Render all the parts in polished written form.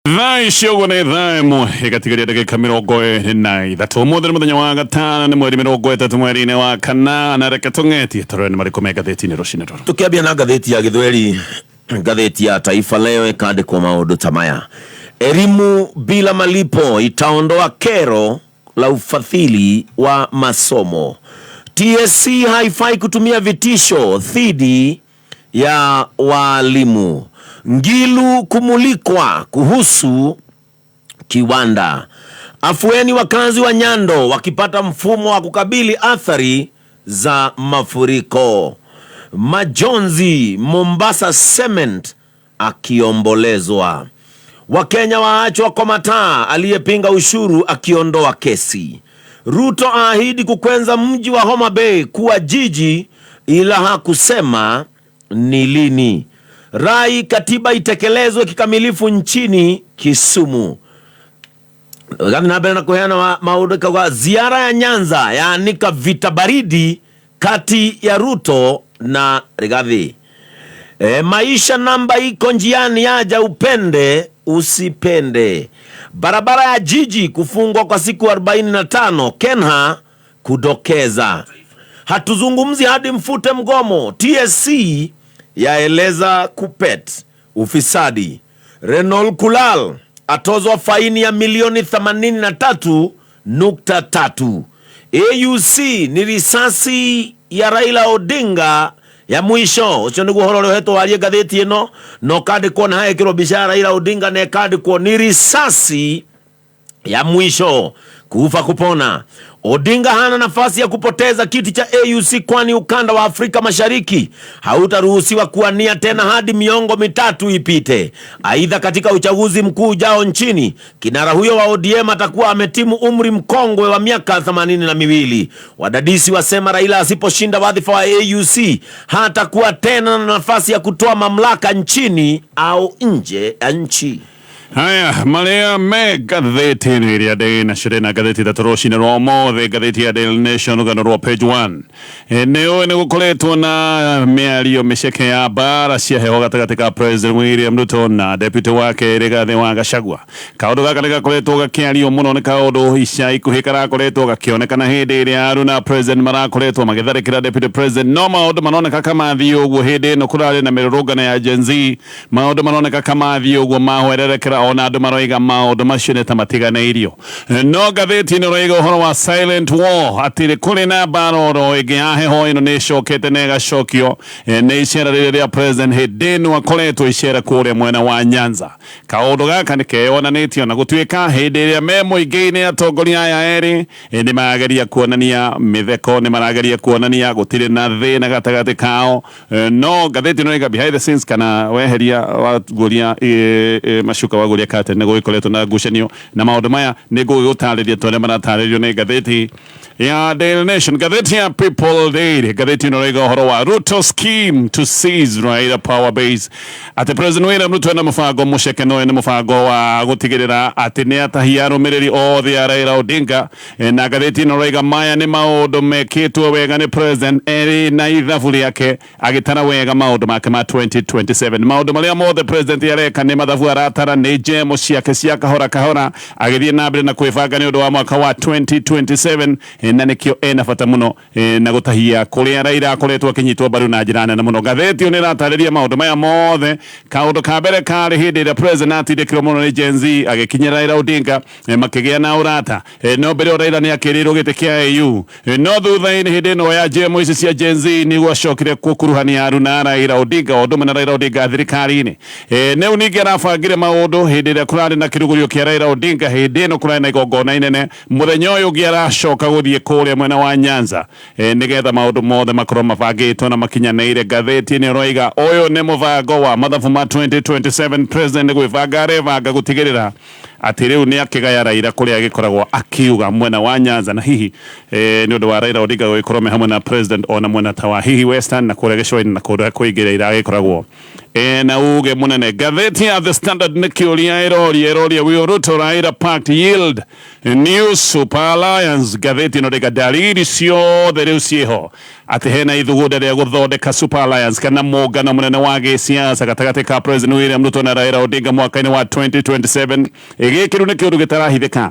Shogone Ramo, Hekatigari de Camirogo, Night, that Mother Madawaga Tan, and Morirogo, that Marina, Cana, and Rakatongeti, Torren Maricomega de Tinerosino. Tukiambia na gazeti ya Githweri, gazeti ya Taifa Leo ikade kwa Maodo Tamaya. Elimu bila malipo itaondoa kero la ufadhili wa masomo. TSC haifai kutumia vitisho dhidi ya walimu. Ngilu kumulikwa kuhusu kiwanda. Afueni wakazi wa Nyando wakipata mfumo wa kukabili athari za mafuriko. Majonzi Mombasa Cement akiombolezwa. Wakenya waachwa kwa mataa aliyepinga ushuru akiondoa kesi. Ruto ahidi kukwenza mji wa Homa Bay kuwa jiji ila hakusema ni lini. Rai katiba itekelezwe kikamilifu nchini Kisumu. Na kuheana maudeka kwa ziara ya Nyanza yaanika vita baridi kati ya Ruto na Rigathi. Maisha namba iko njiani yaja upende usipende. Barabara ya jiji kufungwa kwa siku 45 Kenha kudokeza. Hatuzungumzi hadi mfute mgomo. TSC yaeleza Kupet ufisadi. Renol Kulal atozwa faini ya milioni 83.3. AUC ni risasi ya Raila Odinga ya mwisho. Ucho niguo hororo heto walie gatheti ino no kadi kuona hae kiro bishara Raila Odinga ne kadi kuona ni risasi ya mwisho. Kufa kupona. Odinga hana nafasi ya kupoteza kiti cha AUC kwani ukanda wa Afrika Mashariki hautaruhusiwa kuwania tena hadi miongo mitatu ipite. Aidha, katika uchaguzi mkuu ujao nchini, kinara huyo wa ODM atakuwa ametimu umri mkongwe wa miaka 82. Wadadisi wasema Raila asiposhinda wadhifa wa AUC hatakuwa tena na nafasi ya kutoa mamlaka nchini au nje ya nchi. Haya, malea me gazeti ni ya Daily Nation na gazeti da Toroshi na Romo, the gazeti ya Daily Nation ugana page 1. Eneo ni kukoletwa na mialio mesheke ya bara cia heho gatagatĩ President William Ruto na deputy wake Rigathi wa Gachagua. Kaundu gaka gakoletwo gakiario muno ni kaundu ica ikuhi karakoletwo gakionekana hindi ĩrĩa Aruna President marakoletwo magitharĩkĩra deputy president. No maundu manoneka kama thio ũguo hindi no kurarĩ na mĩrũrũngano ya Gen Z. Maundu manoneka kama thio ũguo mahwererekera ona andu maroiga maundu macio nĩ ta matiganĩirio. No gatheti nĩ roiga ũhoro wa silent war atĩ kũrĩ na mbaroro ĩngĩ ya heho ĩno nĩ ĩcokete na ĩgacokio nĩ icera rĩrĩa president hĩndĩ ĩno akoretwo icera kũrĩa mwena wa Nyanza. Kaũndũ gaka nĩ keyonanĩtio na gũtuĩka hĩndĩ ĩrĩa me mũingĩ-inĩ atongoria aya erĩ nĩ marageria kuonania mĩtheko, nĩ marageria kuonania gũtirĩ na thĩna gatagatĩ kao. No gatheti nĩ roiga behind the scenes kana weheria waguria macuka waguria kate nego ikoletwo na ngucanio na maundu maya nego gutarĩria tone maratarĩrio nĩ gatheti ya Daily Nation. Gatheti ya People Daily, gatheti ĩno ũhoro wa Ruto scheme to seize Raila power base. Ati President William Ruto na mũbango mũceke no nĩ mũbango wa gũtigĩrĩra atĩ nĩ atahia arũmĩrĩri othe a Raila Odinga. Na gatheti ĩno maya nĩ maũndũ mekĩtwo wega nĩ president eri na ithabu rĩake agĩtara wega maũndũ make ma 2027. Maũndũ marĩa mothe president yareka nĩ mathabu aratara nĩ jemo ciake cia kahora kahora agĩthiĩ na mbere na kwĩbanga nĩ ũndũ wa mwaka wa 2027 na nĩkĩo ena bata mũno na gũtahia kũrĩa Raila akoretwo akĩnyitwo mbaru na njĩra nene mũno. Gatheti nĩ ĩratarĩria maũndũ maya mothe. Kaũndũ ka mbere karĩ hĩndĩ ĩrĩa president atindĩkĩrwo mũno nĩ Gen Z agĩkinyĩra Raila Odinga makĩgĩa na ũrata. No mbere Raila nĩ akĩrĩirwo gĩtĩ kĩa AU. No thutha-inĩ hĩndĩ ĩno ya jemo ici cia Gen Z nĩguo acokire kukuruhania Aruna Raila Odinga o ũndũ ũmwe na Raila Odinga thirikari-inĩ. Rĩu ningĩ arabangire maũndũ hĩndĩ ĩrĩa kũrarĩ na kĩrugũrio kĩa Raila Odinga hĩndĩ ĩno kũrarĩ na igongona inene mũthenya ũyũ ũngĩ aracoka gũthiĩ kũrĩa mwena wa Nyanza nĩgetha maũndũ mothe makorwo mabangĩtwo na makinyanĩire. Gatheti nĩ roiga ũyũ nĩ mũbango wa mathabu ma 2027 president gwĩbanga arebanga gũtigĩrĩra atĩ rĩu nĩ akĩgaya Raila kũrĩa agĩkoragwo akiuga mwena wa Nyanza na hihi nĩ ũndũ wa Raila Odinga gũgĩkorwo me hamwe na president ona mwena ta wa hihi Western na kũrĩa gĩcũa-inĩ na kũrĩa kũingĩ Raila agĩkoragwo na uge munene. Gatheti ya The Standard nikioria eroria Will Ruto Raila Pact yield new super alliance. Gatheti no rega dalili ciothe riu cieho ati hena ithuguda rĩa gũthondeka Super Alliance kana mũngano mũnene wa gĩsiasa gatagatĩ ka President William Ruto na Raila Odinga mwaka-inĩ wa 2027. Gĩkĩ rĩu nĩ kĩũndũ gĩtarahithĩka.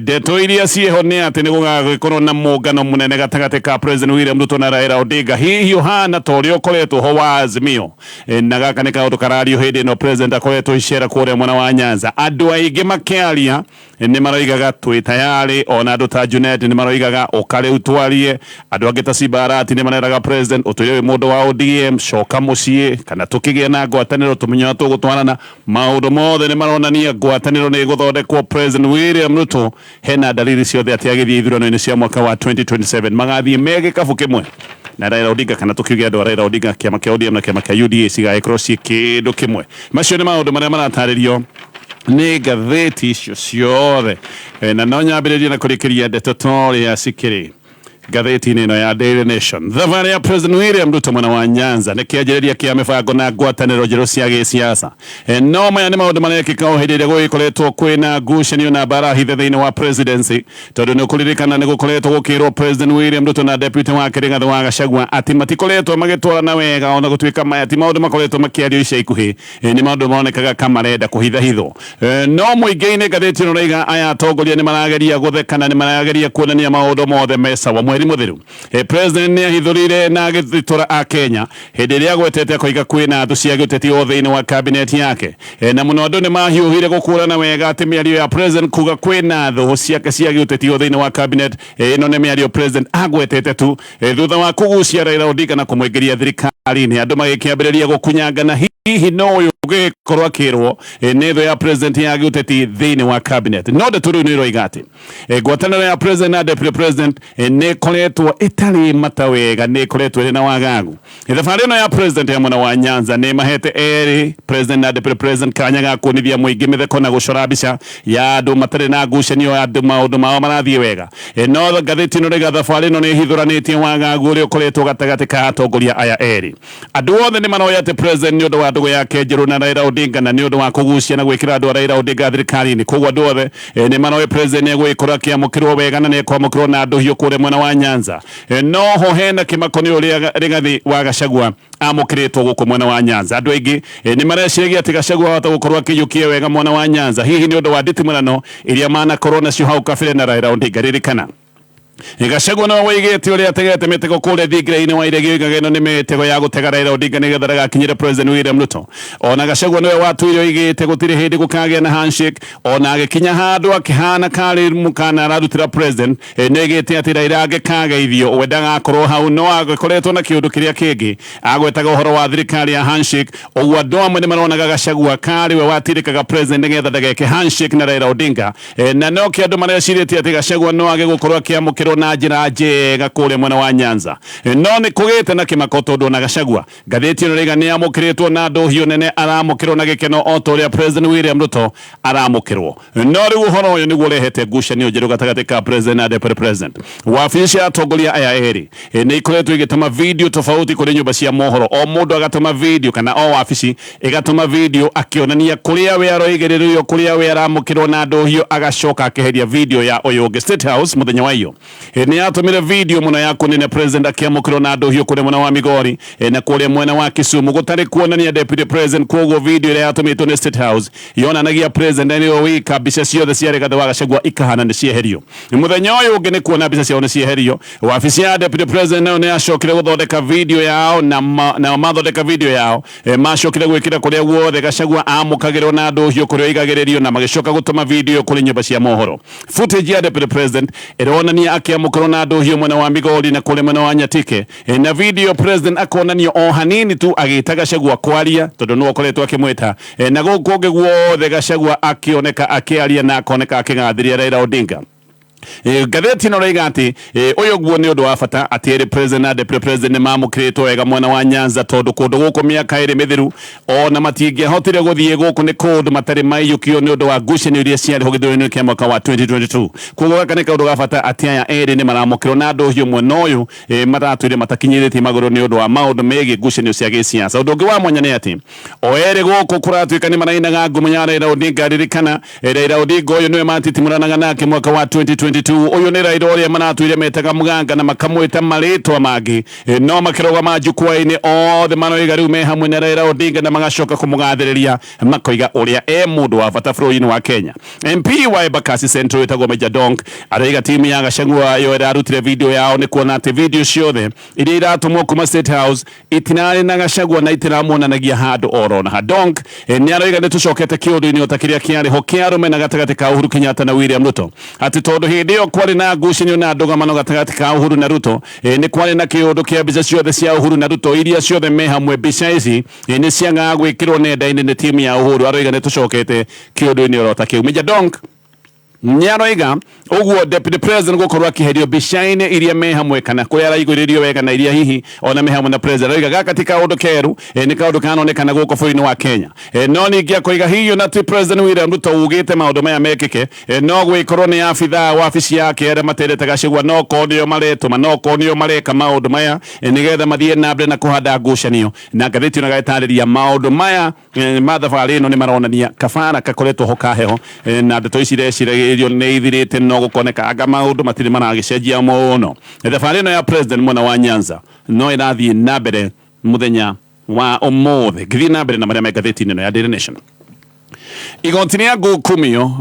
Ndeto iria ciĩho nĩ atĩ nĩ gũgagĩkorwo na mũngano mũnene gatagatĩ ka President William Ruto na Raila Odinga, hihi ũhana ta ũrĩa ũkoretwo ho wa Azimio. Na gaka nĩ kaũndũ karario hĩndĩ ĩno President akoretwo icera kũrĩa mwena wa Nyanza. Andũ aingĩ makĩaria nĩ maroigaga twĩ tayari, ona andũ ta Junet nĩ maroigaga ũkare utwarie, andũ angĩ ta Sibarati nĩ mareraga President ũtũire mũndũ wa ODM coka mũciĩ kana tũkĩgĩa na ngwatanĩro tũmenye tũgũtwarana. Maũndũ mothe nĩ maronania ngwatanĩro nĩ gũthondekwo. President William Ruto hena dalili ciothe atĩ agĩthiĩ ithurano-inĩ cia mwaka wa 2027 magathiĩ megĩkabu kĩmwe na Raila Odinga, kana tukiuge andũ Raila Odinga kĩama kĩa ODM na kĩama kĩa UDA cigagĩkorwo ciĩ kĩndũ kĩmwe. Macio nĩ maũndũ marĩa maratarĩrio nĩ ngathĩti icio ciothe, na no nyambĩrĩrie na kũrĩkĩria ndeto torĩa cikĩrĩ ngathĩti-inĩ ĩno ya Daily Nation. Thabarĩ ya President William Ruto mwena wa Nyanza nĩ kĩanjĩrĩria kĩa mĩbango na ngwatanĩro njerũ cia gĩsiasa. No maya nĩ maũndũ marekĩka o hĩndĩ ĩrĩa gũgĩkoretwo kwĩna ngucanio na barahithe thĩinĩ wa presidency, tondũ nĩ ũkũririkana nĩ gũkoretwo gũkĩrwo President William Ruto na deputy wake Rigathi wa Gachagua atĩ matikoretwo magĩtwarana wega, ona gũtuĩka maya ti maũndũ makoretwo makĩario ica ikuhĩ, nĩ maũndũ monekaga kamarenda kũhithahithwo. No mũingĩ-inĩ ngathĩti ĩno raiga aya atongoria nĩ marageria gũthekana, nĩ marageria kuonania maũndũ mothe me sawa. Mweri mũthiru President nĩ ahithũrire na agĩthitũra a Kenya hĩndĩ ĩrĩa agwetete koiga kwĩna thũ cia gĩũteti o thĩinĩ wa cabinet yake, na mũno andũ nĩ mahiũhire gũkũrana wega atĩ mĩario ya President kuga kwĩna thũ ciake cia gĩũteti o thĩinĩ wa cabinet ĩno nĩ mĩario President agwetete tu thutha wa kũgucia Raila Odinga na kũmũingĩria thirikari-inĩ, andũ magĩkĩambĩrĩria gũkunyangana hihi no ũyũ ũgĩkorwo akĩrwo nĩ thũ ya President ya gĩũteti thĩinĩ wa cabinet. No ndeto rĩu nĩ iroiga atĩ ngwatanĩro ya President na deputy President nĩ koretwo ĩtarĩ mata wega, nĩ koretwo ĩrĩ na wagagu. Thabarĩ ĩno ya President ya mwena wa Nyanza nĩ mahete erĩ President na deputy President kanya ga kuonithia mũingĩ mĩtheko na gũcora mbica ya andũ matarĩ na ngucanio ya andũ maũndũ mao marathiĩ wega. No ngathĩti ĩno rĩga thabarĩ ĩno nĩ ĩhithũranĩtie wagagu ũrĩa ũkoretwo gatagatĩ ka atongoria aya erĩ. Andũ othe nĩ maroya atĩ President nĩ ũndũ wa ndũgũ yake njerũ na Raila Odinga na nĩ ũndũ wa kũgucia na gwĩkĩra andũ a Raila Odinga thirikari-inĩ, koguo andũ othe nĩ maroya President nĩ egũgĩkorwo akĩamũkĩrwo wega na nĩ ekwamũkĩrwo na andũ hiũ kũrĩa mwena wa Nyanza. No ho hena kĩmako nĩ ũrĩa Rigathi wa Gachagua amũkĩrĩtwo gũkũ mwena wa Nyanza. Andũ aingĩ nĩ mareciragia atĩ Gachagua ahota gũkorwo akĩiyũkia wega mwena wa Nyanza, hihi nĩ ũndũ wa nditimũrano iria manakorwo nacio hau kabere na Raila Odinga. Ririkana Gachagua no waigĩte ũrĩa ategete mĩtego kũrĩa thingira-inĩ wa iregi oigaga ĩno nĩ mĩtego ya gũtega Raila Odinga nĩgetha ndagakinyĩre President William Ruto. Ona Gachagua nĩwe watuire oigĩte gũtirĩ hĩndĩ gũkagĩa na handshake, ona agĩkinya handũ akĩhana karĩ mũkana ararutĩra President nĩ oigĩte atĩ Raila angĩkageithio we ndagakorwo hau, no agĩkoretwo na kĩũndũ kĩrĩa kĩngĩ agwetaga ũhoro wa thirikari ya handshake. Ũguo andũ amwe nĩ maronaga Gachagua karĩ we watirĩkaga President nĩgetha ndageke handshake na Raila Odinga, na no kĩ andũ marecirĩtie atĩ Gachagua no age gũkorwo akĩamũkĩrwo na njĩra njega kũrĩa mwena wa Nyanza. No nĩ kũgĩte na kĩmako tondũ na Gachagua ngathĩti ĩno rĩga nĩ amũkĩrĩtwo na ndũhiũ nene, aramũkĩrwo na gĩkeno o ta ũrĩa President William Ruto aramũkĩrwo. No rĩu ũhoro ũyũ nĩguo ũrehete ngucanio njerũ gatagatĩ ka President na deputy President. Wabici cia atongoria aya erĩ nĩ ikoretwo igĩtũma video tofauti kũrĩ nyũmba cia mohoro, o mũndũ agatũma video kana o wabici ĩgatũma video akĩonania kũrĩa we aroigĩrĩrio, kũrĩa we aramũkĩrwo na ndũhiũ, agacoka akĩheria video ya ũyũ ũngĩ. State House mũthenya wa iyo nĩ yatũmire video mũno ya kũnina President akĩamũkĩrwo na ndũhiũ kũrĩa mwena wa Migori na kũrĩa mwena wa Kisumu gũtarĩ kuonania deputy President. Koguo video ĩrĩa yatũmĩtwo nĩ State House yonanagia President nĩ wika mbica ciothe cia Rigathi wa Gachagua ikahana nĩ cieherio. Mũthenya ũyũ ũngĩ nĩ kuona mbica ciao nĩ cieherio. Wabici ya deputy President nayo nĩ yacokire gũthondeka video yao na mathondeka video yao macokire gwĩkĩra kũrĩa guothe Gachagua amũkagĩrwo na ndũhiũ kũrĩa oigagĩrĩrio, na magĩcoka gũtũma video kũrĩ nyũmba cia mohoro. Footage ya deputy President ĩronania akĩamũkĩrwo na ndũhiũ mwena wa Migori na kũrĩa mwena wa Nyatike, na video President akonanio o hanini tu agĩta Gachagua kwaria tondũ nĩ akoretwo akĩmwĩta, na gũkũ ũngĩ guothe Gachagua akĩoneka akĩaria na akoneka akĩgathĩria Raila Odinga. Ngathĩti ĩno rĩga atĩ ũyũ guo nĩ ũndũ wa bata atĩ erĩ President na deputy President nĩ mamũkĩrĩtwo wega mwena wa Nyanza, tondũ kũndũ gũkũ mĩaka ĩrĩ mĩthiru ona matingĩahotire gũthiĩ gũkũ nĩ kũndũ matarĩ maiyũkio nĩ ũndũ wa ngucanio iria ciarĩ ho gĩthurano-inĩ kĩa mwaka wa 2022. Koguo gaka nĩ kaũndũ ga bata atĩ aya erĩ nĩ maramũkĩrwo na ndũhiũ mwena ũyũ maratwĩre matakinyĩrĩtie magũrũ nĩ ũndũ wa maũndũ megiĩ ngucanio cia gĩsiasa. Ũndũ ũngĩ wa mwanya nĩ atĩ o erĩ gũkũ kũratuĩka nĩ marainaga ngumo ya Raila Odinga. Ririkana Raila Odinga ũyũ nĩwe matitimũranaga nake mwaka wa 2020 2022 uyu ni Raila uria manatwire metaga muganga na makamwita maritwa mangi no makiroga majukwa-ini othe manoiga riu me hamwe na Raila Odinga na magacoka kumugathiriria makoiga uria mundu wa bata bũrũri-inĩ wa Kenya. MP wa Embakasi Central wetagwo Major Donk araiga timu ya Gachagua yo irarutire video yao ni kuona ati video ciothe iria iratumwo kuma State House itinari na Gachagua na itiramuonanagia handu orona ha. Donk ni araiga ni tucokete kiundu-ini ota kiria kiariho kiarume na gatagati ka Uhuru Kenyatta na William Ruto ati tondu hindi iyo kwari na ngucanio na ndugamano gatagati ka Uhuru na Ruto ni kwari na kiundu kia mbica ciothe cia Uhuru na Ruto iria ciothe me hamwe mbica ici ni cianga gwikirwo nenda-ini ni timu ya Uhuru araiga ni tucokete kiundu-ini orota kiu. Major Donk nyaroiga uguo deputy president gukorwo akiherio bicaine iria me hamwe kana kuria araiguririo wega na iria hihi ona me hamwe na president roiga gaka ti kaundu keru ni kaundu kanonekana guko bũrũri-inĩ wa Kenya no ningi akoiga hiyo na ti president William Ruto ugite maundu maya mekike no gwikorwo ni abitha wa wabici yake aria materete Gachagua no konio maretuma no konio mareka maundu maya nigetha mathie na mbere na kuhanda ngucanio na ngathĩti ona gaĩtarĩria maundu maya mathabarĩ ĩno ni maronania kabara kakoretwo ho kaheho na ndeto ici ireciragia irio nĩ ithirĩte no gũkoneka anga maũndũ matirĩ maragĩcenjia mũno. Thabarĩ ĩno ya president mwena wa Nyanza no ĩrathiĩ na mbere mũthenya wa ũmũthĩ ngĩthiĩ na mbere na marĩa me ngathĩti-inĩ ĩno ya Daily Nation. Igoti rĩa Ngukumio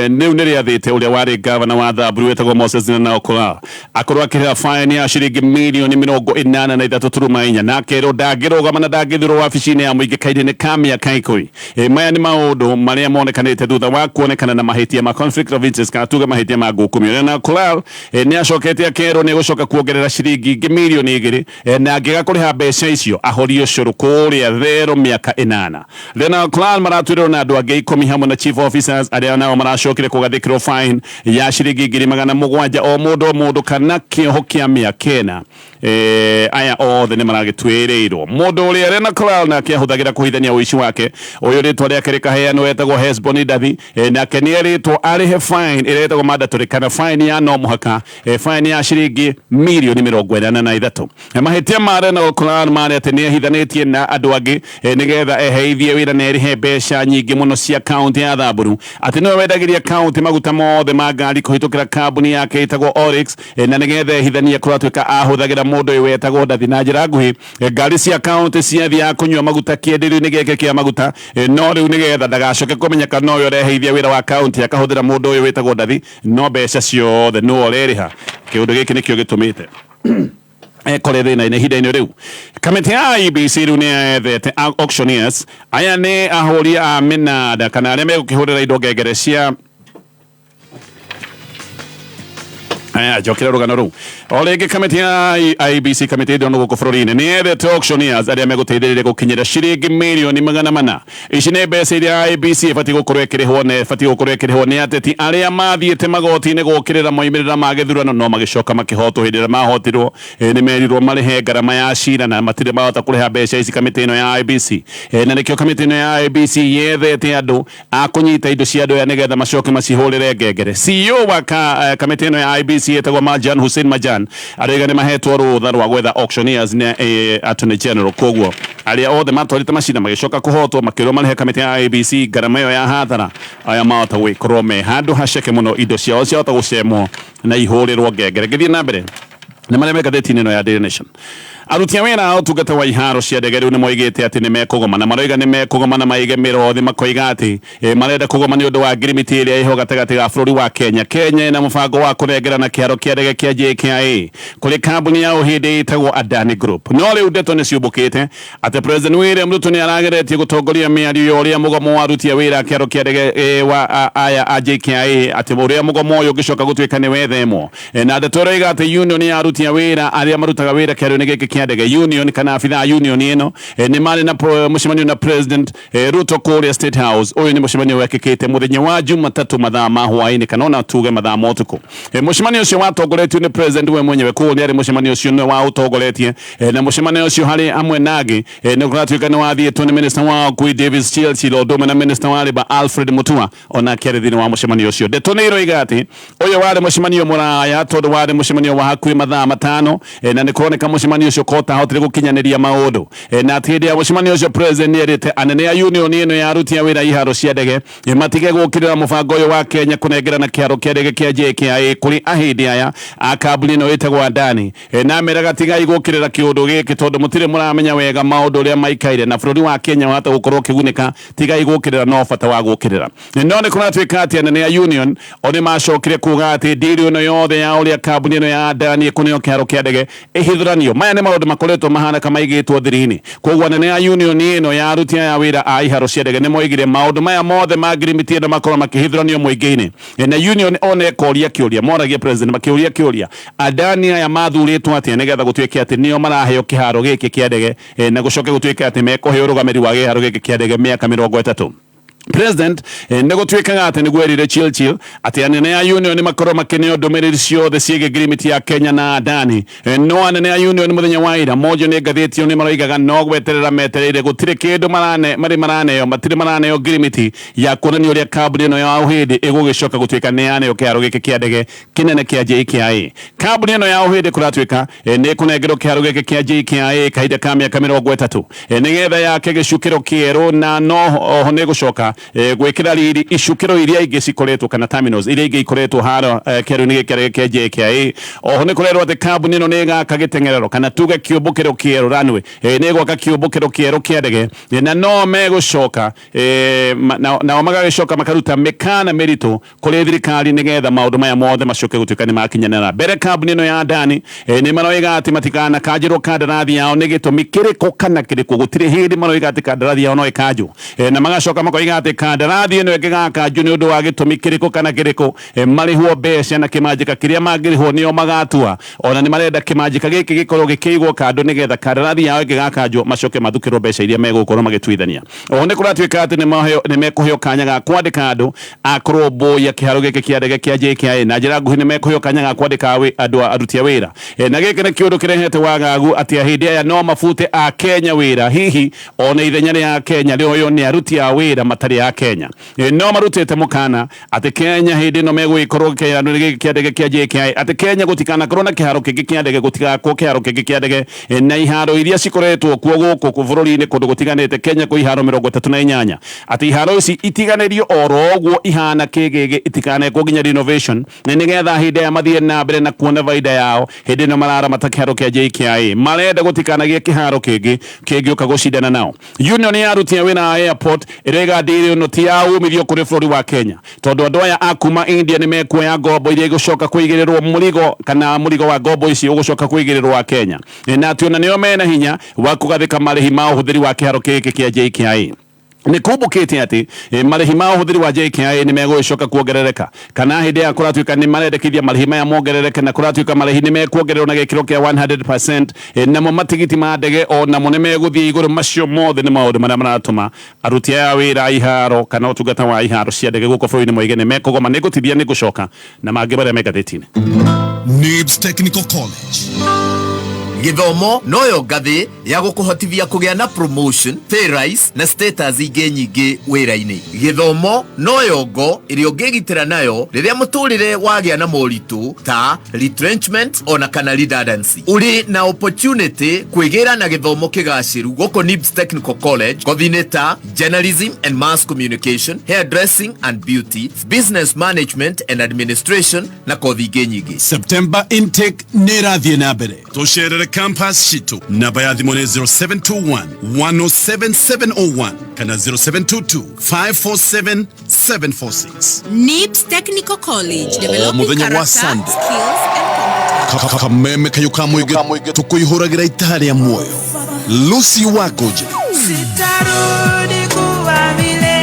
niu nĩ rĩathĩte ũrĩa warĩ gavana wa Thamburu wetagwo Moses Nanaokola akorwo akĩrĩha fine ya ciringi mirioni 83.4 na akerwo ndangĩrũgama na ndangĩthurwo wabici-inĩ ya mũingĩ kahinda-inĩ ka mĩaka 10. Maya nĩ maũndũ marĩa monekanĩte thutha wa kuonekana na mahĩtia ma conflict of interest kana tuge mahĩtia ma Ngukumio. Nanaokola nĩ acokete akerwo nĩ gũcoka kuongerera ciringi mirioni 2 na angĩga kũrĩha mbeca icio ahorie ũcũrũ kũrĩa therũ mĩaka 8. Nanaokola maratwĩrwo na andũ angĩ 10 hamwe na chief officers aria nao maracokire kugathikirwo fine ya ciringi 700 o mundu kana kioho kia mĩaka 4. Aya othe nĩ maragĩtwĩrĩirwo mundu ũrĩa Rena Cloud na akĩhũthagĩra kũhithania ũici wake ũyũ rĩtwa rĩake rĩkaheanwo wetagwo Hesbon Dathi nake nĩ erĩtwo arĩhe fine ĩrĩa ĩtagwo mandatory kana fine ya no mũhaka fine ya ciringi mirioni 43. Mahĩtia ma Rena Cloud marĩ atĩ nĩ ehithanĩtie na andũ angĩ nĩgetha eheithie wĩra na erĩhe mbeca nyingĩ mũno cia kaunti ya Thamburu ati no wendagiria kaunti maguta mothe ma ngari kuhitukira kambuni yake itagwo Oryx na nigetha ehithania kuratuika ahuthagira mundu uyu wetagwo Dathi na njira nguhi ngari cia kaunti ciathia kunywa maguta kienderio-ini gĩake kia maguta no riu nigetha ndagacoke kumenyeka no uyu reheithia wira wa kaunti akahuthira mundu uyu wetagwo Dathi no mbeca ciothe no oreriha kiundu giki nikio gitumite kore thina ihinda-inĩ rĩu. Kamĩtĩ ya IEBC rĩu nĩ yethete auctioneers aya nĩ ahũri a mĩnanda kana arĩa megũkĩhũrĩra indo ngengere cia njokera rũgano rũu. O rĩngĩ kamĩtĩ ya IEBC kamĩtĩ ĩno gũkũ bũrũri-inĩ nĩ yethete auctioneers arĩa megũteithĩrĩria gũkinyĩra ciringi mirioni 400. Ici nĩ mbeca iria IEBC ĩbatiĩ gũkorwo ĩkĩrĩhwo nĩ ateti arĩa mathiĩte magoti-inĩ gũkĩrĩra moimĩrĩra ma gĩthurano no magĩcoka makĩhotwo hĩndĩ ĩrĩa mahotirwo nĩ merirwo marĩhe ngarama ya cira na matirĩ mahota kũrĩha mbeca ici kamĩtĩ ĩno ya IEBC na nĩkĩo kamĩtĩ ĩno ya IEBC yethete andũ a kũnyita indo cia andũ aya nĩgetha macoke macihũrĩre ngengere. CEO wa kamĩtĩ ĩno ya IEBC etagwo Marjan Hussein Marjan araiga nĩ mahetwo rũtha rwa gwetha auctioneers nĩ Attorney General koguo arĩa othe matwarĩte macira magĩcoka kũhotwo makĩrwo marĩhe kamĩtĩ ya IEBC ngarama ĩyo ya hathara aya mahota gwĩkorwo me handũ haceke mũno indo ciao ciahota gũcemwo na ihũrĩrwo ngengere. Ngĩthiĩ na mbere nĩ marĩa me ngathĩti-inĩ ĩno ya Daily Nation. Aruti a wĩra a ũtungata wa iharo cia ndege rĩu nĩ moigĩte atĩ nĩ mekũgoma maroiga nĩ mekũgoma maige mĩro makoiga atĩ marenda kũgoma nĩ ũndũ wa ngirimiti ĩrĩa ĩho gatagatĩ ga bũrũri wa Kenya na mũbango wa kũnengerana kĩharo kĩa ndege kĩa JKIA kũrĩ kambuni ya ũhĩndĩ ĩtagwo Adani Group. No rĩu ndeto nĩ ciũmbũkĩte atĩ President William Ruto nĩ arageretie gũtongoria mĩario ya ũrĩa mũgomo wa aruti a wĩra kĩharo kĩa ndege wa aya a JKIA atĩ ũrĩa mũgomo ũyũ ũngĩcoka gũtuĩka nĩ wethemwo na ndeto ĩroiga atĩ union ya aruti a wĩra arĩa marutaga wĩra kĩharo-inĩ gĩkĩ kĩa ndege union kana abitha union ĩno nĩ marĩ na mũcemanio na President Ruto kũrĩa State House. Ũyũ nĩ mũcemanio wekĩkĩte mũthenya wa Jumatatu mathaa ma hwaĩ-inĩ kana ona tuge mathaa ma ũtukũ. Mũcemanio ũcio watongoretio nĩ President we mwenyewe koguo nĩ arĩ mũcemanio ũcio nĩ wa ũtongoretie na mũcemanio ũcio harĩ amwe nangĩ nĩ kũratuĩka nĩ wathiĩtwo nĩ Minister wa ũkui Davis Chelsea ũndũ ũmwe na Minister wa Labour Alfred Mutua ona akĩarĩ thĩinĩ wa mũcemanio ũcio. Ndeto nĩ iroiga atĩ ũyũ warĩ mũcemanio mũraya tondũ warĩ mũcemanio wa hakuhĩ mathaa 5 na nĩ kũroneka mũcemanio ũcio kota hotire gukinyaniria maundu na atindi ya mucemanio ucio president nierite anene ya union ino ya aruti a wira iharo cia ndege matige gukirira mubango uyu wa Kenya kunengerana kiharo kia ndege kia JKIA kuri ahindi aya a kambuni no itagwo Adani na meraga tigai gukirira kiundu giki tondu mutire muramenya wega maundu uria maikaire na bururi wa Kenya wata gukorwo kigunika tigai gukirira no bata wa gukirira no ne kuna twika ati anene ya union oni macokire kuga ati deal ino yothe ya uria kambuni ino ya Adani kunio kiharo kia ndege ihithuranio maya ni maundu makoretwo mahana kama igitwo thirini koguo anene ya union ino ya aruti ya wira a iharo cia ndege ni moigire maundu maya mothe magirimitie na makorwo makihithuranio muingi-ini na union one koria kiuria moragia president makiuria kiuria Adani aya mathuritwo atia nigetha gutwike ati nio maraheo kiharo giki kia ndege na gucoke gutwike ati mekoheo rugamiri wa kiharo giki kia ndege miaka 30 President nego twikaga ati niguo erire chill ati anene ya union ni makorwo makeneo ndumiriri ciothe ciige agreement ya Kenya na Adani no anene ya union muthenya wa ira mojo ni ngathĩtio ni maroigaga no gweterera metereire gutire kindu maraneo matire maraneo agreement ya kuonania uria kambuni ino ya uhindi igugicoka gutwika ni yaneo kiharo giki kia ndege kinene kia JKIA kambuni ino ya uhindi kuratwika ni kunengerwo kiharo giki kia JKIA kahinda ka miaka 30 nigetha yake gicukiro kieru na no oho ni gucoka gwikira riri icukiro iria ingi cikoretwo kana terminals iria ingi ikoretwo haro kero-ini kia JKIA oho ni kurerwo ati kambuni ino ni gaka gitengerero kana tuge kiumbukiro kieru runway ni gwaka kiumbukiro kieru kia ndege na no megucoka na magagicoka makaruta mikana miritu kuri thirikari nigetha maundu maya mothe macoke gutuika ni makinyanira mbere kambuni ino ya Adani ni maroiga ati matikana kanjirwo kandarathi yao ni gitumi kiriko kana kiriko gutire hindi maroiga ati kandarathi yao no ikanju na magacoka makoiga ati kandarathi ino ĩngĩgakanjwo nĩ ũndũ wa gĩtũmi kĩrĩkũ kana kĩrĩkũ marĩhwo mbeca na kĩmanjĩka kĩrĩa mangĩrĩhwo nĩo magatua ona nĩ marenda kĩmanjĩka gĩkĩ gĩkorwo gĩkĩigwo kando nĩgetha kandarathi yao ĩngĩgakanjwo macoke mathukĩrwo mbeca iria megũkorwo magĩtuithania oho nĩ kũratuĩka atĩ nĩ mekũheo kanya ga kwandĩka andũ akorwo boya kĩharo gĩkĩ kĩa ndege kĩa JKIA na njĩra nguhĩ nĩ mekũheo kanya ga kwandĩka andũ aruti a wĩra na gĩkĩ nĩ kĩũndũ kĩrehete wagagu atĩ ahĩndĩ aya no mabute a Kenya wĩra hihi ona ithenya rĩa Kenya rĩoyo nĩ aruti a wĩra matarĩ ya Kenya no marutete mukana ati Kenya hindi no megwikorwo kiharo giki kia ndege kia JKIA ati Kenya gutikana korwo na kiharo kingi kia ndege gutigakwo kiharo kingi kia ndege na iharo iria cikoretwo kuo guku bururi-ini kundu gutiganite Kenya ku iharo 38 ati iharo ici itiganirio oroguo ihana kigigi itikanekwo nginya renovation nigetha hindi ya mathie na mbere na kuona faida yao hindi no marara matakiharo kia JKIA marenda gutikanagie kiharo kingi ukagucindana nao union ya aruti a wĩra airport irega ndiri no ti ya umithio kuri bururi wa Kenya tondu andu aya akuma India ni mekuoya ngombo iria igucoka kuigirirwo murigo kana murigo wa ngombo ici ugucoka kuigirirwo wa Kenya na ationa nio mena hinya wa kugathika marihi ma uhuthiri wa kiharo giki kia JKIA ni kumbukite ati marihi ma uhuthiri wa JKIA ni megũcoka kuongerereka kana hindi ya kuratuika ni marendekithia marihi maya mongerereke na kuratuika marihi ni mekuongererwo na gikiro kia 100% namo matigiti ma ndege ona mo ni meguthie iguru macio mothe ni maundu maria maratuma aruti a wĩra iharo kana utungata wa iharo cia ndege guko bũrũri-inĩ moige ni mekũgoma ni gũtithia ni gũcoka na mangĩ maria megathĩti-inĩ NIBS Technical College. Githomo noyo ngathi ya gukuhotithia kugea na promotion, pay rise na status ingi nyingi wira-ini. Githomo noyo ngo iria ungigitira nayo riria muturire wagĩa na moritu ta retrenchment ona kana redundancy. Uri na opportunity kwigira na githomo kigaciru guko NIBS Technical College kothi-inĩ ta journalism and mass communication, hairdressing and beauty, business management and administration na kothi ingi nyingi. September intake nĩrathiĩ na mbere. Tucerere campus shitu namba ya thimũ nĩ 0721 107701 kana 0722 547 746. NIBS Technical College, developing character, skills and competence. Kameme kayo kamwege tukuihũragĩra itaha rĩa muoyo. Lucy Wakoje. Sitarudi kuwa vile.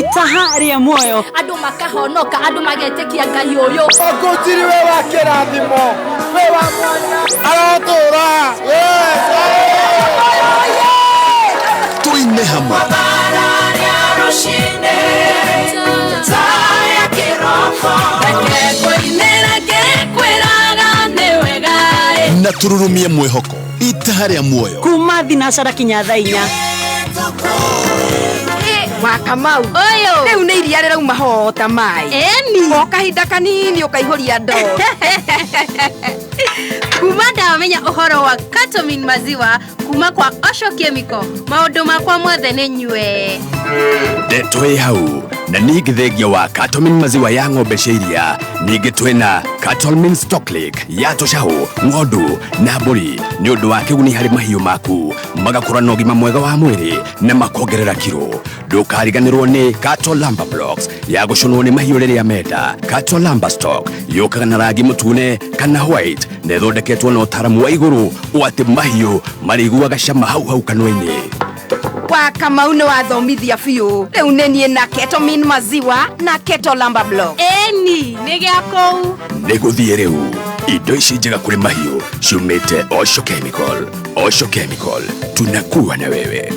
Itaha rĩa muoyo. Andu makahonoka, andu magetekia Ngai uyu. Ogotiri we wa kĩrathimo, we wa mwanya. Aratura. Yes. Tuine hamwe. Na tururumie mwĩhoko itaha rĩa muoyo kuma thinacara kinya thaa 4. Wakamau Oyo riu nĩ iria rĩrauma hota mai Eni o kahinda kanini ũkaihũria ndo kuma ndamenya ũhoro wa Catomin maziwa kuma kwa Osho Chemical maũndũ makwa mothe nĩ nyue Twĩ hau na ningĩ thengia wa Catomin maziwa ya ng'ombe cia iria ningĩ twĩna Catomin Stock Lake ya tũcaũ ng'ondu na mbũri nĩ ũndũ wa kĩguni harĩ mahiũ maku magakũra na ũgima mwega wa mwĩrĩ na makongerera kiro ndũkariganĩrwo nĩ Cattle Lumber Blocks ya gũcũnwo nĩ mahiũ rĩrĩa menda Cattle Lumber Stock yũkaga na rangi mũtune kana white na ĩthondeketwo na ũtaramu wa igũrũ atĩ mahiũ marĩiguaga cama hau kanua-inĩ Wakamau nĩ wathomithia biũ rĩu nĩ niĩ na Catomin maziwa na Cattle Lumber Blocks Eni nĩ gĩa kũu nĩ gũthiĩ rĩu indo ici njega kũrĩ mahiũ ciumĩte Osho Chemical Osho Chemical tunakuwa na wewe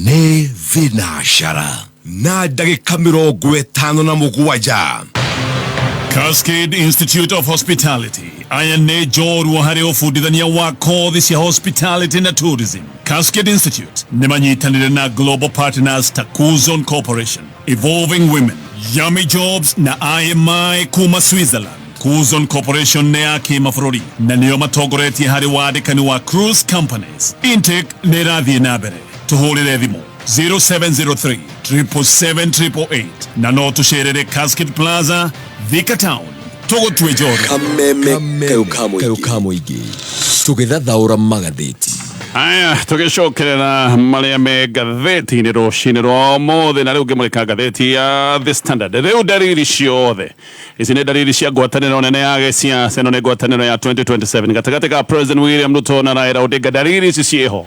nĩ thinashara na ndagĩka 57 Cascade Institute of Hospitality aya nĩ njorua harĩ ũbundithania wa kothi cia hospitality na tourism. Cascade Institute nĩ manyitanĩire na global partners ta Coulson Corporation, Evolving Women, Yummy Jobs na IMI kuma Switzerland. Coulson Corporation nĩ ya kĩmabũrũri na nĩo matongoretie harĩ wandĩkani wa cruise companies. Intake nĩ ĩrathiĩ na mbere. Tũhũrĩre thimũ 0703 777 na no tũcerere Cascade Plaza Thika Town tũgũtue njorua kameme kayo ka mũingĩ tũgĩthathaũra magathĩti aya tũgĩcokerera marĩa me ngathĩti-inĩ rũcinĩ rwa ũmũthĩ na rĩu ngĩmũrĩka ngathĩti ya The Standard rĩu ndariri ciothe ici nĩ ndariri cia ngwatanĩro nene ya gĩsiasa ĩno nĩ ngwatanĩro ya 2027 gatagatĩ ka President William Ruto na Raila Odinga ndariri ici ciĩho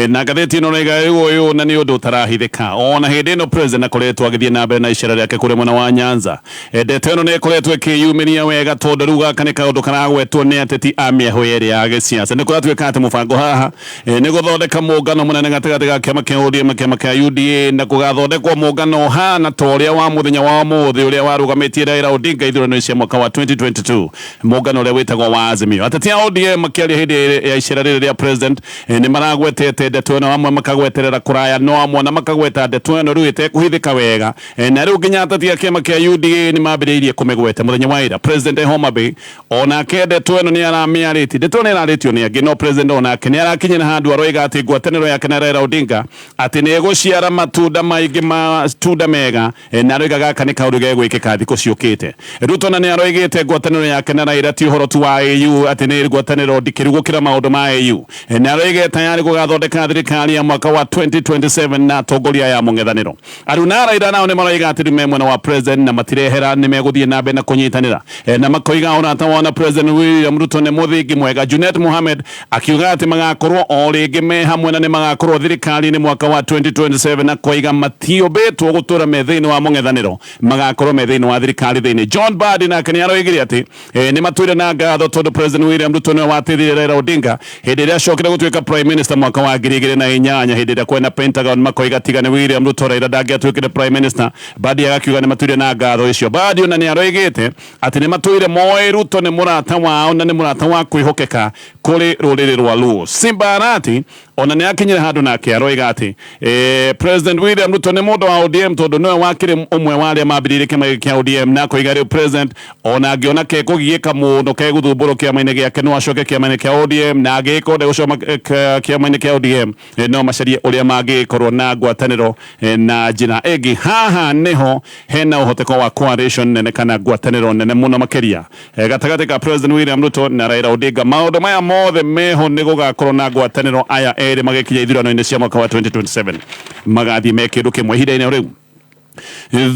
na ngathĩti ĩno nĩiga ũyũ na nĩ ũndũ ũtarahithĩka ona hĩndĩ ĩno President akoretwo agĩthiĩ na mbere na icera rĩake kũrĩ mwena wa Nyanza ndeto ĩno nĩ ĩkoretwo ĩkĩyumĩria wega tondũ rĩu gaka nĩ kaũndũ karagwetwo nĩ ateti a mĩahũ yerĩ ya gĩsiasa nĩ kũratuĩka atĩ mũbango haha nĩ gũthondeka mũngano mũnene gatagatĩ ga kĩama kĩa ODM na kĩama kĩa UDA na gũgathondekwo mũngano hana ta ũrĩa wa mũthenya wa ũmũthĩ ũrĩa warũgamĩtie Raila Odinga ithurano cia mwaka wa 2022 mũngano ũrĩa wĩtagwo wa Azimio ateti a ODM makĩaria hĩndĩ ya icera rĩrĩ rĩa President nĩ maragwetete ndeto ĩno amwe makagweterera kũraya no amwe na makagweta ndeto ĩno rĩu ĩtekũhithĩka wega na rĩu nginya ateti a kĩama kĩa UDA nĩ mambĩrĩirie kũmĩgweta mũthenya wa ira President Homa Bay onake ndeto ĩno nĩ aramĩarĩtie ndeto ĩno ĩrarĩtio nĩ angĩ no President onake nĩ arakinyĩra handũ aroiga atĩ ngwatanĩro yake na Raila Odinga atĩ nĩ gũciara matunda maingĩ matunda mega na aroiga gaka nĩ kaũndũ gegwĩkĩka thikũ ciũkĩte Ruto na nĩ aroigĩte ngwatanĩro yake na Raila ti ũhoro tu wa AU atĩ nĩ ngwatanĩro ndikĩru gũkĩra maũndũ ma AU na aroiga tayari gũgathondeka thirikari ya mwaka wa 2027 na atongoria ya mũng'ethanĩro aruna Raila nao nĩ maroiga atĩ nĩ mwena wa President na matirehera nĩ megũthiĩ na mbere na kũnyitanĩra na makoiga ona ta President William Ruto nĩ mũthingi mwega Junet Mohamed akiuga atĩ magakorwo o rĩngĩ me hamwe na nĩ magakorwo thirikari-inĩ mwaka wa 2027 na koiga matiũmbĩtwo gũtũra me thĩinĩ wa mũng'ethanĩro magakorwo me thĩinĩ wa thirikari thĩinĩ John Mbadi nake nĩ aroigire atĩ nĩ matwĩre na ngatho tondũ President William Ruto nĩwe wateithirie Raila Odinga hĩndĩ ĩrĩa acokire gũtuĩka Prime Minister mwaka wa 2008 hĩndĩ ĩrĩa kwena Pentagon makoiga tiga nĩ William Ruto Raila ndangĩatuĩkire Prime Minister Mbadi agakiuga nĩ matwĩre na ngatho icio Mbadi ona nĩ aroigĩte atĩ nĩ matwĩre moĩ Ruto nĩ mũrata wao na nĩ mũrata wa kwĩhokeka kũrĩ rũrĩrĩ rwa Luo Simba Arati ona nĩ akinyire handũ nake aroiga atĩ President William Ruto nĩ mũndũ wa ODM tondũ nĩwe wakĩrĩ ũmwe wa arĩa mambĩrĩirie kĩama kĩa ODM na koiga rĩu President ona angĩona kegũgiĩka mũndũ kegũthumbũrwo kĩama-inĩ gĩake no acoke kĩama-inĩ kĩa ODM na angĩkorwo ndegũcoma kĩama-inĩ kĩa ODM no macarie ũrĩa mangĩkorwo na ngwatanĩro na njĩra ĩngĩ haha nĩho hena ũhoteko wa coalition nene kana ngwatanĩro nene mũno makĩria gatagatĩ ka President William Ruto na Raila Odinga maũndũ maya mothe meho nĩ gũgakorwo na ngwatanĩro aya erĩ magĩkinya ithurano-inĩ cia mwaka wa 2027 magathiĩ me kĩndũ kĩmwe ihinda-inĩ rĩu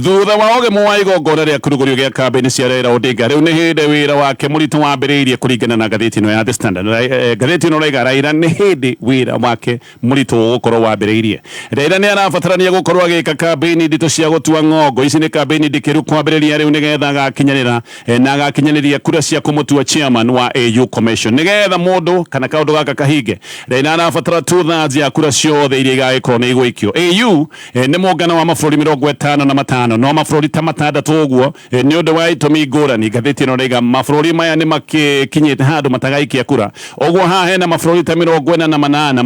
thutha wa ũgemu wa igongona rĩa kũrugũrio gĩa kambĩini cia Raila Odinga rĩu nĩ hĩndĩ wĩra wake mũritũ wambĩrĩirie kũringana na ngathĩti ĩno ya The Standard ngathĩti ĩno raiga Raila nĩ hĩndĩ wĩra wake mũritũ gũkorwo wambĩrĩirie Raila nĩ arabatarania gũkorwo agĩka kambĩini nditũ cia gũtua ng'ongo ici nĩ kambĩini ndikĩru kwambĩrĩria rĩu nĩgetha agakinyanĩra na agakinyanĩria kura cia kũmũtua chairman wa AU Commission nĩgetha mũndũ kana kaũndũ gaka kahinge Raila arabatara 2/3 ya kura ciothe iria igagĩkorwo nĩ igũikio AU nĩ mũngano wa mabũrũri 50 matano na matano no mabũrũri ta matandatu ũguo nĩ ũndũ wa itũmi ngũrani ngathĩti ĩno rĩga mabũrũri maya nĩ makinyĩte handũ matagaikia kura ũguo haha hena mabũrũri ta 48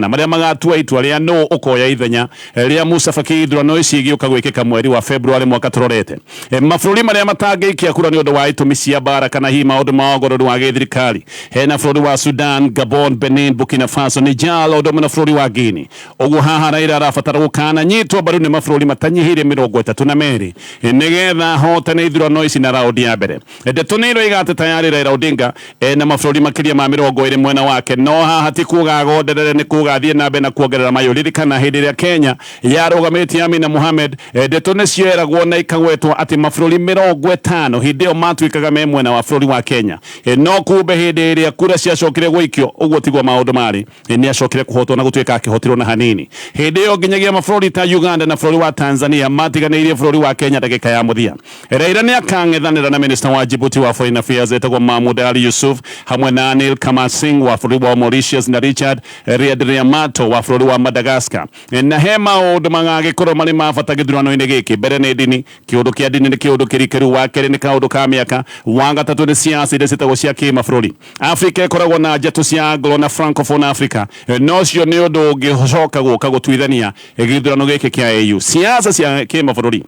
marĩa magatua itua rĩa no ũkoya ithenya rĩa Musa Faki ithurano ici igĩũka gwĩkĩka mweri wa February mwaka tũrorete mabũrũri marĩa matangĩikia kura nĩ ũndũ wa itũmi cia mbara kana hihi maũndũ ma ũgarũri wa gĩthirikari hena bũrũri wa Sudan, Gabon, Benin, Burkina Faso, Niger, ũndũ ũmwe na bũrũri wa Guinea ũguo haha Raila arabatara gũkananyitwo mbaru nĩ mabũrũri matanyihĩire 32 nĩgetha hotane ithurano ici na raundi ya mbere ndeto nĩ iroiga atĩ tayari Raila Odinga na mabũrũri makĩria ma 20 mwena wake no haha ti kuga gonderere nĩ kugathiĩ na mbere na kuongerera mayũrĩri kana hĩndĩ ĩrĩa Kenya yarũgamĩtie Amina Mohamed ndeto nĩ cieragwo na ikagwetwo atĩ mabũrũri 50 hĩndĩ ĩyo matuĩkaga me mwena wa bũrũri wa Kenya no kumbe hĩndĩ ĩrĩa kura ciacokire gũikio ũguo tigwo maũndũ marĩ nĩ acokire kũhotwo na gũtuĩka akĩhotirwo na hanini hĩndĩ ĩyo nginyagia mabũrũri ta Uganda na bũrũri wa Tanzania matiganĩirie bũrũri wa Kenya ndagĩka ya mũthia Raila nĩ akang'ethanĩra na minister wa Djibouti wa foreign affairs etagwo Mahmoud Ali Yusuf hamwe na Anil Kamal Singh wa bũrũri wa Mauritius na Richard Riadriamato wa bũrũri wa Madagascar na he maũndũ magagĩkorwo marĩ ma bata gĩthurano-inĩ gĩkĩ mbere nĩ ndini kĩũndũ kĩa ndini nĩ kĩũndũ kĩrikĩru wa kerĩ nĩ kaũndũ ka mĩaka wa gatatũ nĩ siasa iria ciĩtagwo cia kĩmabũrũri Afrika ĩkoragwo na njatũ cia Anglo na Francophone Africa no cio nĩ ũndũ ũngĩcoka gũka gũtuithania gĩthurano gĩkĩ kĩa AU siasa cia kĩmabũrũri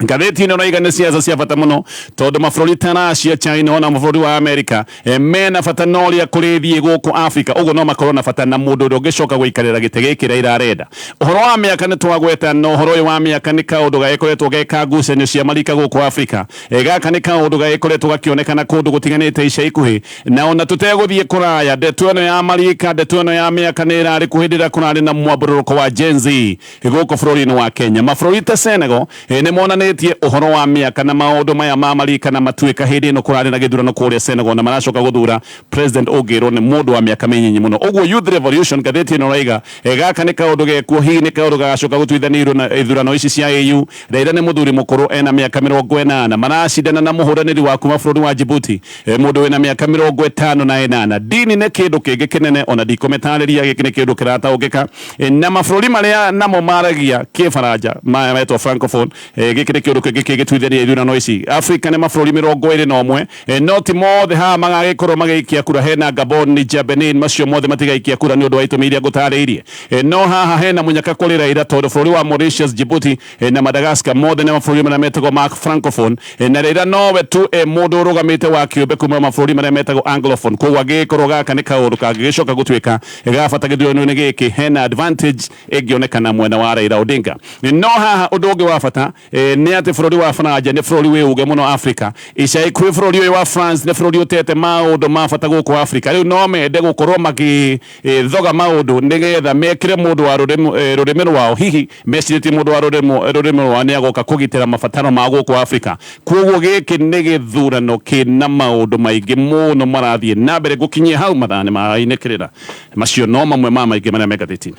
ngathĩti ĩno raiga nĩ siasa cia bata mũno tondũ mabũrũri ta Russia, China na mabũrũri wa America mena bata no ũrĩa kũrĩthiĩ gũkũ Africa ũguo no makorwo na bata na mũndũ ũrĩa ũngĩcoka gũikarĩra gĩtĩ gĩkĩ Raila arenda ũhoro wa mĩaka nĩ twagweta no ũhoro ũyũ wa mĩaka nĩ kaũndũ gagĩkoretwo geka ngucanio cia marika gũkũ Africa gaka nĩ kaũndũ gagĩkoretwo gakĩonekana kũndũ gũtiganĩte ica ikuhĩ na ona tũtegũthiĩ kũraya ndeto ĩno ya marika ndeto ĩno ya mĩaka nĩ ĩrarĩ kũhĩndĩra kũrarĩ na mwambũrũrũko wa Gen Z gũkũ bũrũri-inĩ wa Kenya mabũrũri ta Senegal nĩ monanĩtie ũhoro wa mĩaka na maũndũ maya ma marika na matuĩka hĩndĩ ĩno kũrarĩ na gĩthurano kũrĩa Senegal na maracoka gũthura president ũngĩrwo nĩ mũndũ wa mĩaka mĩnyinyi mũno ũguo Youth Revolution ngathĩti ĩno raiga gaka nĩ kaũndũ gekuo hihi nĩ kaũndũ gagacoka gũtuithanĩirwo na ithurano ici cia AU Raila nĩ mũthuri mũkũrũ ena mĩaka 80 maracindana na mũhũranĩri wa kuma bũrũri wa Djibouti mũndũ wĩna mĩaka 58 dini nĩ kĩndũ kĩngĩ kĩnene ona ndikũmetarĩria gĩkĩ nĩ kĩndũ kĩrataũkĩka na mabũrũri marĩa namo maragia kĩfaranja metwo Francophone gĩkĩ nĩ kĩndũ kĩngĩ kĩgĩtuithania ithurano ici Africa nĩ mabũrũri 21 no ti mothe haha magagĩkorwo magĩikia kura hena Gabon, Niger, Benin macio mothe matigaikia kura nĩ ũndũ wa itũmi iria ngũtarĩirie no haha hena mũnyaka kũrĩ Raila tondũ bũrũri wa Mauritius, Djibouti na Madagascar mothe nĩ mabũrũri marĩa metagwo ma Francophone na Raila nowe tu mũndũ ũrũgamĩte wa kĩũmbe kuma mabũrũri marĩa metagwo Anglophone koguo angĩkorwo gaka nĩ kaũndũ kangĩgĩcoka gũtuĩka gabata gĩthurano-inĩ gĩkĩ hena advantage ĩngĩonekana mwena wa Raila Odinga no haha ũndũ ũngĩ wa bata nĩ atĩ bũrũri wa Faranja nĩ bũrũri wĩ uge mũno Africa ica ikuhĩ bũrũri ũyũ wa France nĩ bũrũri ũtete maũndũ ma bata gũkũ Africa rĩu no mende gũkorwo magĩthoga maũndũ nĩgetha mekĩre mũndũ wa rũrĩmĩ rwao hihi mecirĩtie mũndũ wa rũrĩmĩ rwao nĩ agoka kũgitĩra mabataro ma gũkũ Africa koguo gĩkĩ nĩ gĩthurano kĩna maũndũ maingĩ mũno marathiĩ na mbere gũkinyia hau mathane mainĩkĩrĩra macio no mamwe ma maingĩ marĩa me ngathĩti-inĩ